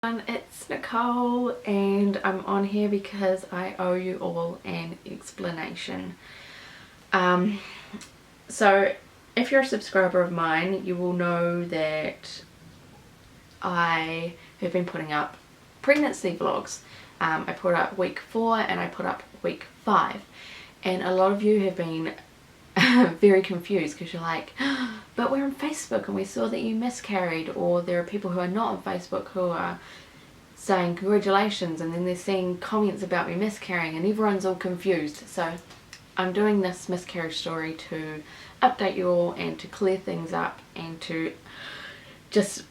It's Nicole and I'm on here because I owe you all an explanation. So if you're a subscriber of mine, you will know that I have been putting up pregnancy vlogs. I put up week 4 and I put up week 5, and a lot of you have been very confused because you're like, but we're on Facebook and we saw that you miscarried, or there are people who are not on Facebook who are saying congratulations, and then they're seeing comments about me miscarrying and everyone's all confused. So I'm doing this miscarriage story to update you all and to clear things up and to just,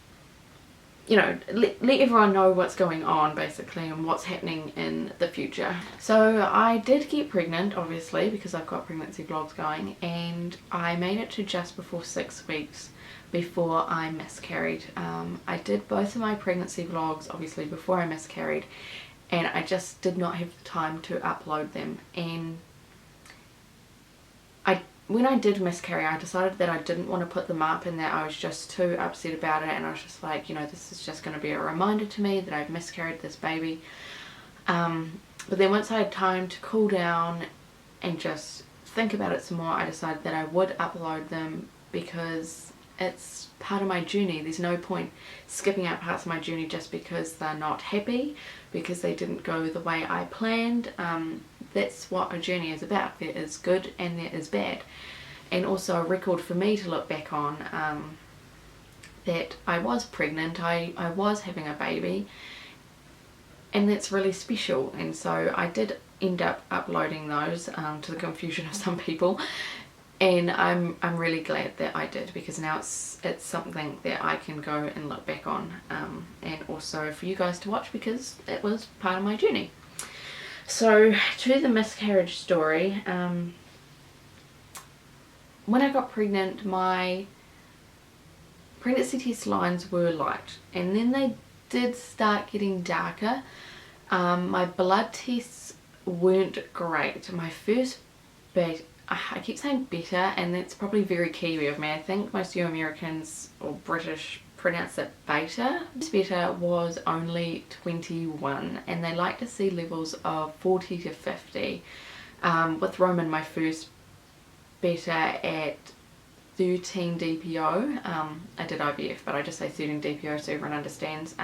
you know, let everyone know what's going on basically and what's happening in the future. So I did get pregnant, obviously, because I've got pregnancy vlogs going, and I made it to just before 6 weeks before I miscarried. I did both of my pregnancy vlogs obviously before I miscarried, and I just did not have the time to upload them. And when I did miscarry, I decided that I didn't want to put them up and that I was just too upset about it, and I was just like, you know, this is just going to be a reminder to me that I've miscarried this baby. But then once I had time to cool down and just think about it some more, I decided that I would upload them because it's part of my journey. There's no point skipping out parts of my journey just because they're not happy, because they didn't go the way I planned. That's what a journey is about. There is good and there is bad, and also a record for me to look back on, that I was pregnant, I was having a baby, and that's really special. And so I did end up uploading those, to the confusion of some people, and I'm really glad that I did, because now it's something that I can go and look back on, and also for you guys to watch because it was part of my journey. So to the miscarriage story, when I got pregnant, my pregnancy test lines were light, and then they did start getting darker. My blood tests weren't great. My first beta, I keep saying beta, and that's probably very Kiwi of me. I think most of you Americans or British pronounce it beta. This beta was only 21, and they like to see levels of 40 to 50. With Roman, my first beta at 13 DPO, I did IVF, but I just say 13 DPO so everyone understands,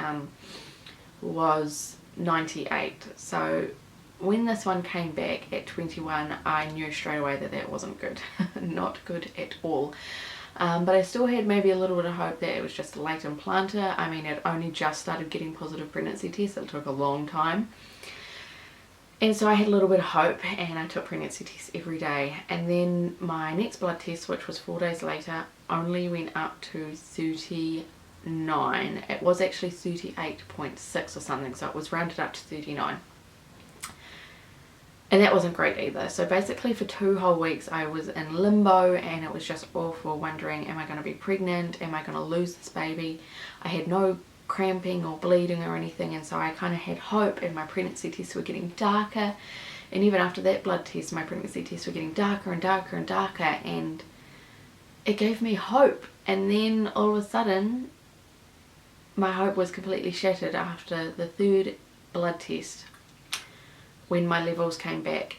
was 98. So when this one came back at 21, I knew straight away that that wasn't good. Not good at all. But I still had maybe a little bit of hope that it was just a latent plantar. I mean, it only just started getting positive pregnancy tests. It took a long time. And so I had a little bit of hope, and I took pregnancy tests every day. And then my next blood test, which was 4 days later, only went up to 39. It was actually 38.6 or something, so it was rounded up to 39. And that wasn't great either. So basically for 2 whole weeks I was in limbo, and it was just awful, wondering, am I going to be pregnant? Am I going to lose this baby? I had no cramping or bleeding or anything, and so I kind of had hope, and my pregnancy tests were getting darker. And even after that blood test, my pregnancy tests were getting darker and darker and darker, and it gave me hope. And then all of a sudden my hope was completely shattered after the 3rd blood test, when my levels came back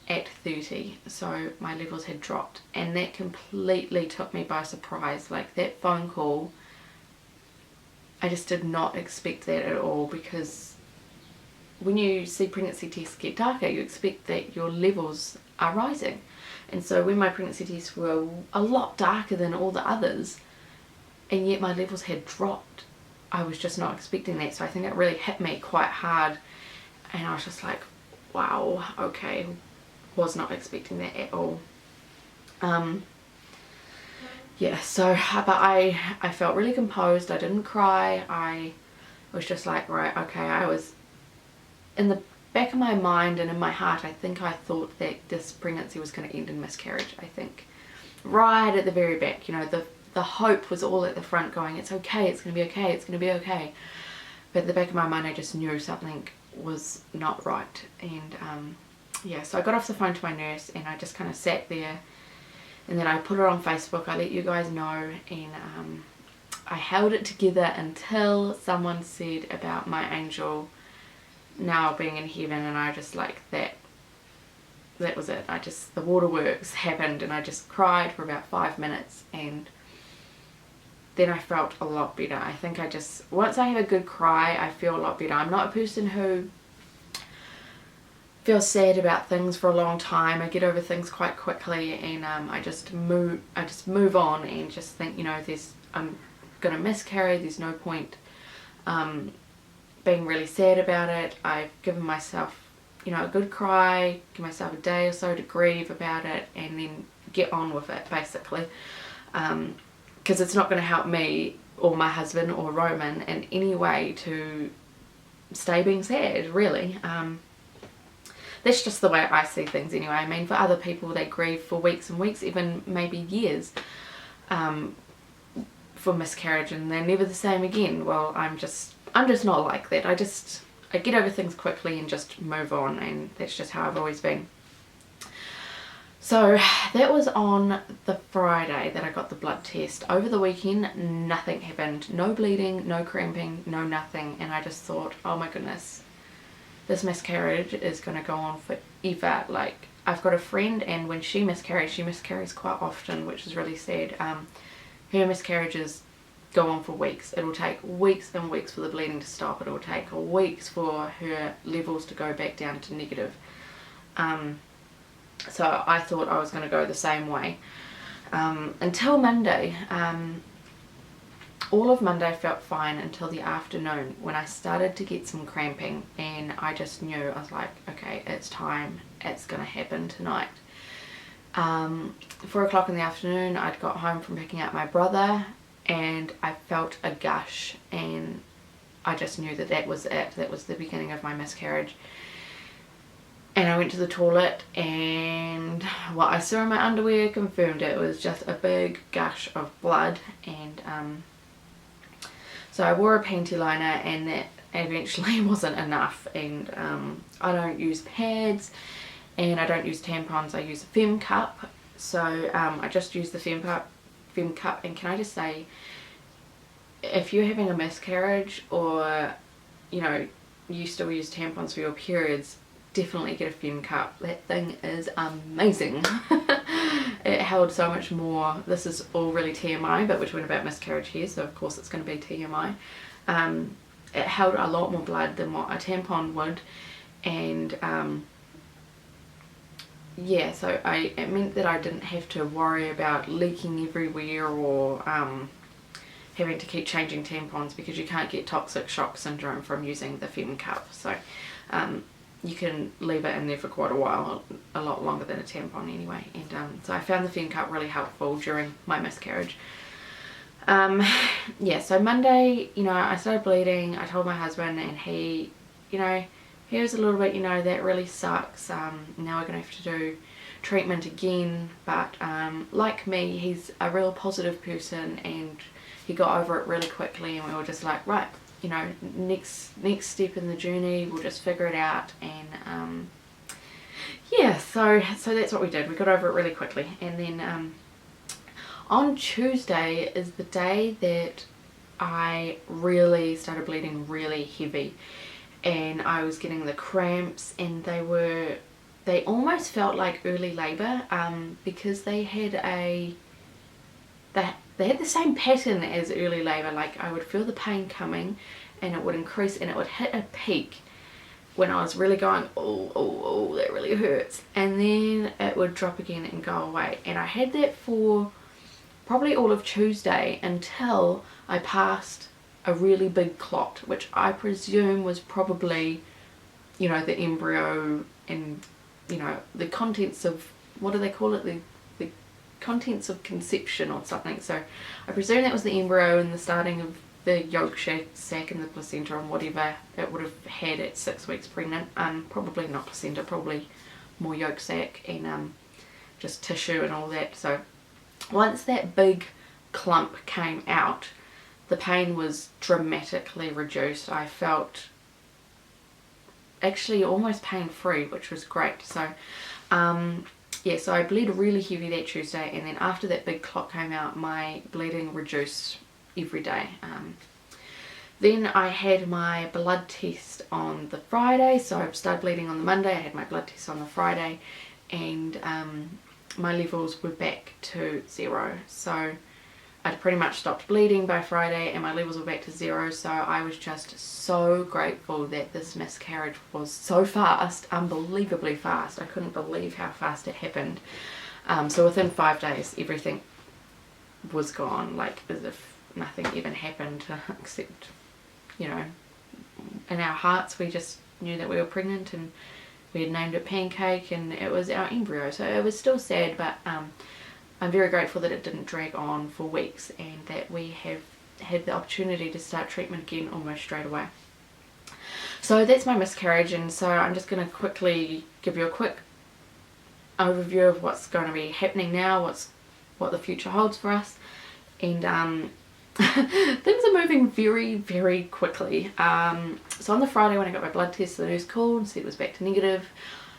at 30. So my levels had dropped, and that completely took me by surprise. Like, that phone call, I just did not expect that at all, because when you see pregnancy tests get darker, you expect that your levels are rising. And so when my pregnancy tests were a lot darker than all the others, and yet my levels had dropped, I was just not expecting that. So I think it really hit me quite hard, and I was just like, wow, okay, was not expecting that at all. Yeah, so, but I felt really composed. I didn't cry. I was just like, right, okay. I was, in the back of my mind and in my heart, I think I thought that this pregnancy was going to end in miscarriage. I think right at the very back, you know, the hope was all at the front, going, it's okay, it's going to be okay, it's going to be okay. But at the back of my mind, I just knew something was not right. And yeah, so I got off the phone to my nurse, and I just kind of sat there, and then I put it on Facebook. I let you guys know, and I held it together until someone said about my angel now being in heaven, and I just like that was it. The waterworks happened, and I just cried for about 5 minutes, and then I felt a lot better. I think once I have a good cry, I feel a lot better. I'm not a person who feels sad about things for a long time. I get over things quite quickly, and I just move on and just think, you know, I'm gonna miscarry, there's no point being really sad about it. I've given myself, you know, a good cry, give myself a day or so to grieve about it, and then get on with it, basically, because it's not going to help me or my husband or Roman in any way to stay being sad, really. That's just the way I see things anyway. I mean, for other people, they grieve for weeks and weeks, even maybe years, for miscarriage, and they're never the same again. Well, I'm just not like that. I get over things quickly and just move on, and that's just how I've always been. So that was on the Friday that I got the blood test. Over the weekend, nothing happened. No bleeding, no cramping, no nothing. And I just thought, oh my goodness, this miscarriage is going to go on forever. Like, I've got a friend, and when she miscarries quite often, which is really sad. Her miscarriages go on for weeks. It will take weeks and weeks for the bleeding to stop. It will take weeks for her levels to go back down to negative. So I thought I was going to go the same way until Monday. All of Monday felt fine until the afternoon, when I started to get some cramping, and I just knew, I was like, okay, it's time, it's going to happen tonight. 4 o'clock in the afternoon, I'd got home from picking up my brother, and I felt a gush, and I just knew that was it. That was the beginning of my miscarriage. And I went to the toilet, and what I saw in my underwear confirmed it. It was just a big gush of blood, and so I wore a panty liner, and that eventually wasn't enough. And I don't use pads, and I don't use tampons. I use a Fem cup. So I just use the Fem cup. And can I just say, if you're having a miscarriage, or you know, you still use tampons for your periods, definitely get a Fem cup. That thing is amazing. It held so much more. This is all really TMI, but we're talking about miscarriage here, so of course it's going to be TMI. It held a lot more blood than what a tampon would, and yeah, so it meant that I didn't have to worry about leaking everywhere, or having to keep changing tampons, because you can't get toxic shock syndrome from using the Fem cup. So you can leave it in there for quite a while, a lot longer than a tampon anyway. And so I found the Fem cup really helpful during my miscarriage. Yeah, so Monday, you know, I started bleeding. I told my husband, and he, you know, he was a little bit, you know, that really sucks. Now we're going to have to do treatment again. But like me, he's a real positive person, and he got over it really quickly, and we were just like, right, you know, next step in the journey, we'll just figure it out. And yeah, so that's what we did. We got over it really quickly. And then on Tuesday is the day that I really started bleeding really heavy, and I was getting the cramps, and they almost felt like early labour, because they had the same pattern as early labour. Like, I would feel the pain coming, and it would increase, and it would hit a peak when I was really going, oh, that really hurts, and then it would drop again and go away. And I had that for probably all of Tuesday, until I passed a really big clot, which I presume was probably, you know, the embryo, and, you know, the contents of, what do they call it, the contents of conception or something. So I presume that was the embryo and the starting of the yolk sac and the placenta, and whatever it would have had at 6 weeks pregnant. Probably not placenta, probably more yolk sac, and just tissue and all that. So once that big clump came out, the pain was dramatically reduced. I felt actually almost pain-free, which was great. So yeah, so I bled really heavy that Tuesday, and then after that big clot came out, my bleeding reduced every day. Then I had my blood test on the Friday, so I started bleeding on the Monday. I had my blood test on the Friday, and my levels were back to 0. So I'd pretty much stopped bleeding by Friday and my levels were back to 0, so I was just so grateful that this miscarriage was so fast, unbelievably fast. I couldn't believe how fast it happened. So within 5 days everything was gone, like as if nothing even happened, except, you know, in our hearts we just knew that we were pregnant, and we had named it Pancake, and it was our embryo. So it was still sad, but I'm very grateful that it didn't drag on for weeks, and that we have had the opportunity to start treatment again almost straight away. So that's my miscarriage, and so I'm just going to quickly give you a quick overview of what's going to be happening now, what the future holds for us, and things are moving very, very quickly. So on the Friday when I got my blood test, the nurse called and said it was back to negative.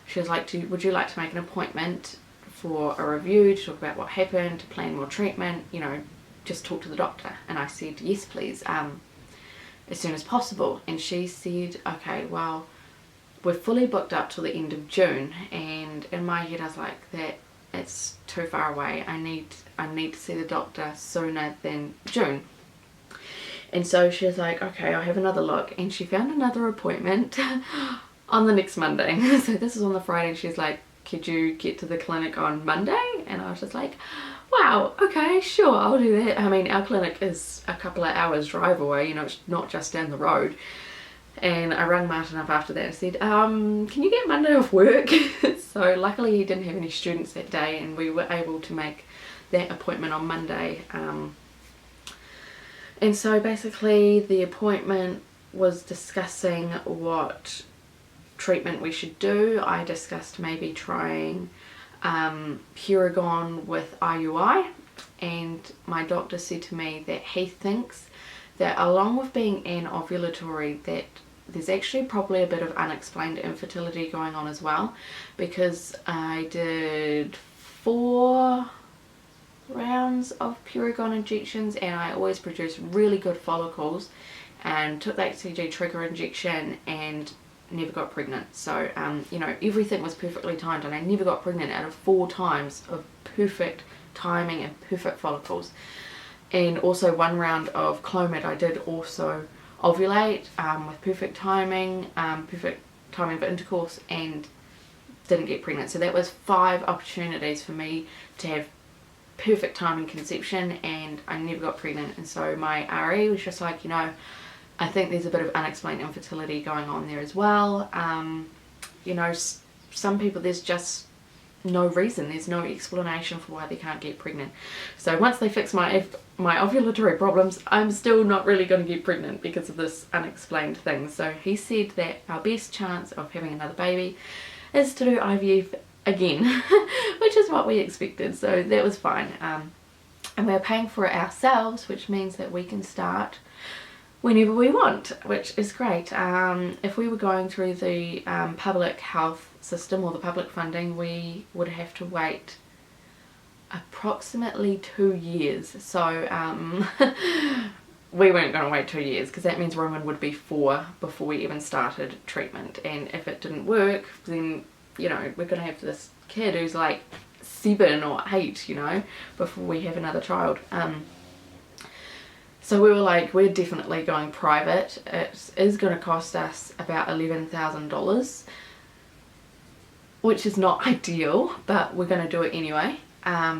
She was like, would you like to make an appointment for a review, to talk about what happened, to plan more treatment, you know, just talk to the doctor? And I said, yes please, as soon as possible. And she said, okay, well, we're fully booked up till the end of June. And in my head I was like, that it's too far away. I need to see the doctor sooner than June. And so she was like, okay, I'll have another look. And she found another appointment on the next Monday. So this is on the Friday, and she's like, could you get to the clinic on Monday? And I was just like, wow, okay, sure, I'll do that. I mean, our clinic is a couple of hours drive away, you know, it's not just down the road. And I rang Martin up after that and said, can you get Monday off work? So luckily he didn't have any students that day, and we were able to make that appointment on Monday. And so basically the appointment was discussing what treatment we should do. I discussed maybe trying puregon with IUI, and my doctor said to me that he thinks that along with being anovulatory, that there's actually probably a bit of unexplained infertility going on as well, because I did 4 rounds of puregon injections and I always produced really good follicles, and took the HCG trigger injection and never got pregnant. So you know, everything was perfectly timed, and I never got pregnant out of 4 times of perfect timing and perfect follicles. And also 1 round of Clomid, I did also ovulate with perfect timing for intercourse, and didn't get pregnant. So that was 5 opportunities for me to have perfect timing conception, and I never got pregnant. And so my RE was just like, you know, I think there's a bit of unexplained infertility going on there as well. You know, some people, there's just no reason, there's no explanation for why they can't get pregnant. So once they fix my ovulatory problems, I'm still not really going to get pregnant because of this unexplained thing. So he said that our best chance of having another baby is to do IVF again, which is what we expected, so that was fine. And we're paying for it ourselves, which means that we can start whenever we want, which is great. If we were going through the public health system or the public funding, we would have to wait approximately 2 years. So we weren't going to wait 2 years, because that means Roman would be 4 before we even started treatment. And if it didn't work, then, you know, we're going to have this kid who's like 7 or 8, you know, before we have another child. So we were like, we're definitely going private. It is going to cost us about $11,000, which is not ideal, but we're going to do it anyway,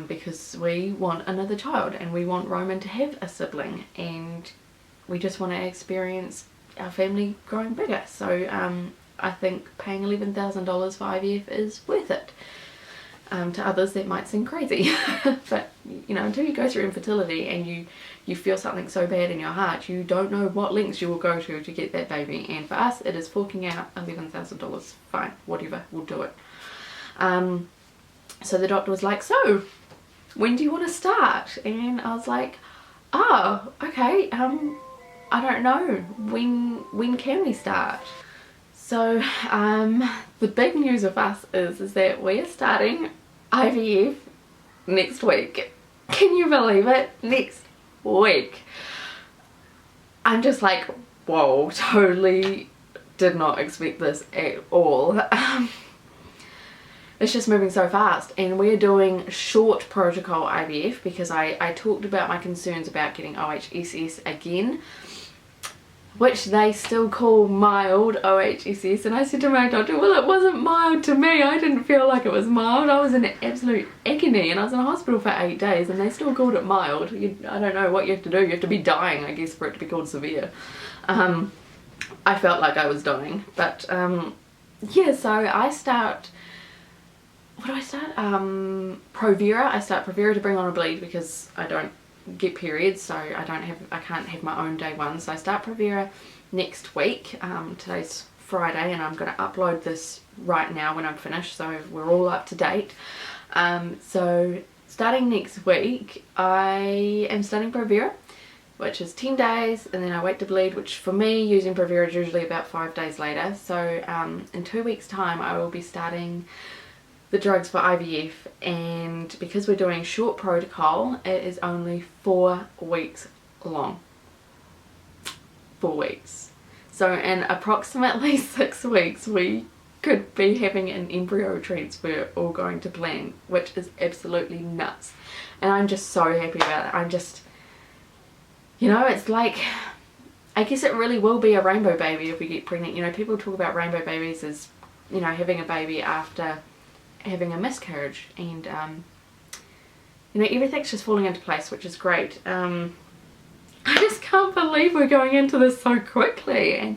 because we want another child and we want Roman to have a sibling, and we just want to experience our family growing bigger. So I think paying $11,000 for IVF is worth it. To others that might seem crazy, but you know, until you go through infertility and you feel something so bad in your heart, you don't know what lengths you will go to get that baby. And for us, it is forking out $11,000. Fine, whatever, we'll do it. So the doctor was like, so when do you want to start? And I was like, oh, okay, I don't know, when can we start? So the big news of us is that we are starting IVF next week. Can you believe it? Next week. I'm just like, whoa, totally did not expect this at all. It's just moving so fast, and we're doing short protocol IVF because I talked about my concerns about getting OHSS again, which they still call mild OHSS, and I said to my doctor, well, it wasn't mild to me. I didn't feel like it was mild. I was in absolute agony, and I was in a hospital for 8 days, and they still called it mild. I don't know what you have to do. You have to be dying, I guess, for it to be called severe. I felt like I was dying, but yeah, so I start, what do I start? Provera. I start Provera to bring on a bleed because I don't get periods, so I can't have my own day one. So I start Provera next week. Today's Friday, and I'm going to upload this right now when I'm finished, so we're all up to date. So starting next week, I am starting Provera, which is 10 days, and then I wait to bleed, which for me, using Provera is usually about 5 days later. So in 2 weeks time, I will be starting the drugs for IVF, and because we're doing short protocol, it is only 4 weeks long. 4 weeks. So in approximately 6 weeks, we could be having an embryo transfer all going to plan, which is absolutely nuts. And I'm just so happy about it. I'm just, you know, it's like, I guess it really will be a rainbow baby if we get pregnant. You know, people talk about rainbow babies as, you know, having a baby after having a miscarriage, and you know, everything's just falling into place, which is great. I just can't believe we're going into this so quickly, and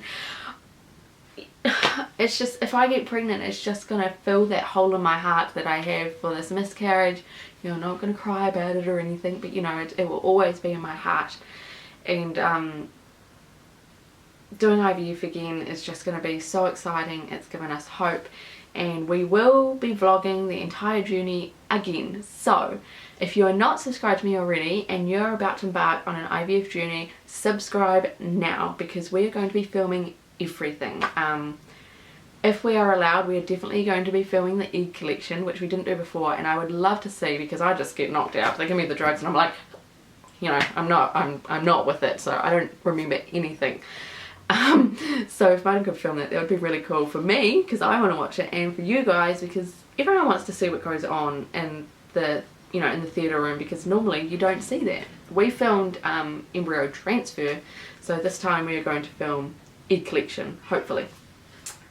it's just, if I get pregnant, it's just gonna fill that hole in my heart that I have for this miscarriage. You're not gonna cry about it or anything, but you know, it will always be in my heart. And doing IVF again is just going to be so exciting. It's given us hope, and we will be vlogging the entire journey again. So if you are not subscribed to me already and you're about to embark on an IVF journey, subscribe now, because we are going to be filming everything. If we are allowed, we are definitely going to be filming the egg collection, which we didn't do before, and I would love to see, because I just get knocked out. They give me the drugs and I'm like, you know, I'm not with it, so I don't remember anything. So if I could film that would be really cool for me, because I want to watch it, and for you guys, because everyone wants to see what goes on in the, you know, in the theatre room, because normally you don't see that. We filmed embryo transfer, so this time we are going to film egg collection, hopefully.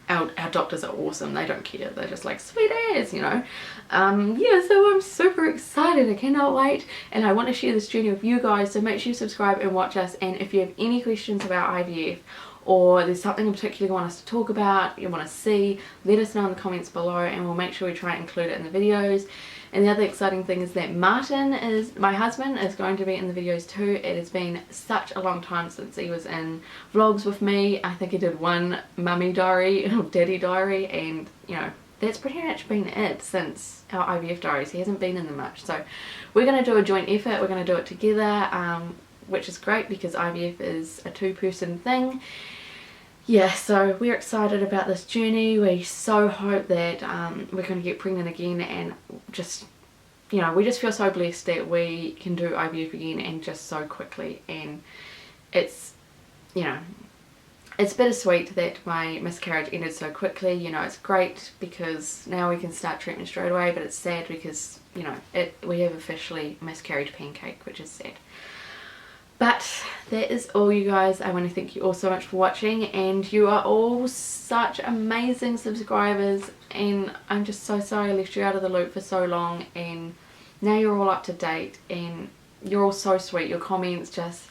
Our doctors are awesome. They don't care. They're just like, sweet as, you know. Yeah, so I'm super excited. I cannot wait. And I want to share this journey with you guys. So make sure you subscribe and watch us. And if you have any questions about IVF, or there's something in particular you want us to talk about, you want to see, let us know in the comments below, and we'll make sure we try and include it in the videos. And the other exciting thing is that Martin, my husband, is going to be in the videos too. It has been such a long time since he was in vlogs with me. I think he did one mummy diary or daddy diary, and you know, that's pretty much been it since our IVF diaries. He hasn't been in them much. So we're going to do a joint effort. We're going to do it together, which is great because IVF is a two-person thing. Yeah, so we're excited about this journey. We so hope that we're going to get pregnant again, and just, you know, we just feel so blessed that we can do IVF again, and just so quickly. And it's, you know, it's bittersweet that my miscarriage ended so quickly. You know, it's great because now we can start treatment straight away, but it's sad because, you know, we have officially miscarried pancake, which is sad. But that is all, you guys. I want to thank you all so much for watching, and you are all such amazing subscribers, and I'm just so sorry I left you out of the loop for so long, and now you're all up to date, and you're all so sweet. Your comments just,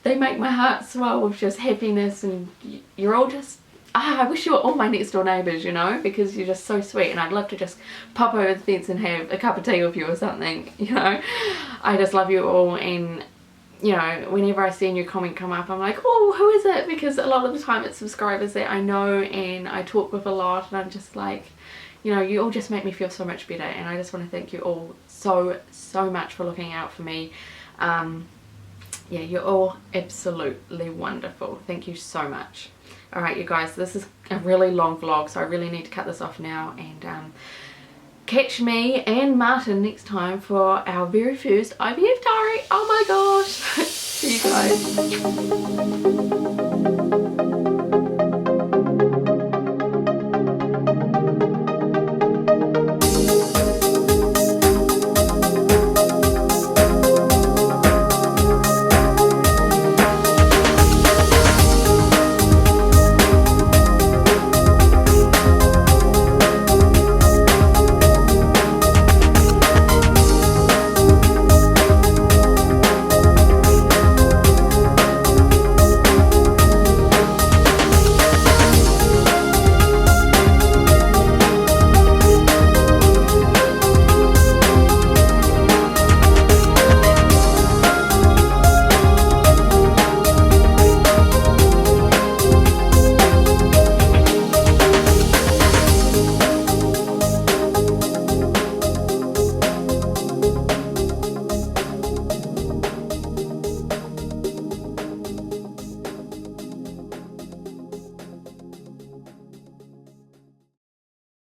they make my heart swell with just happiness, and you're all just, I wish you were all my next door neighbours, you know, because you're just so sweet, and I'd love to just pop over the fence and have a cup of tea with you or something, you know. I just love you all, and you know, whenever I see a new comment come up, I'm like, oh, who is it? Because a lot of the time it's subscribers that I know and I talk with a lot, and I'm just like, you know, you all just make me feel so much better, and I just want to thank you all so much for looking out for me. Yeah, you're all absolutely wonderful. Thank you so much. Alright, you guys, this is a really long vlog, so I really need to cut this off now, and catch me and Martin next time for our very first IVF diary. Oh my gosh. you guys.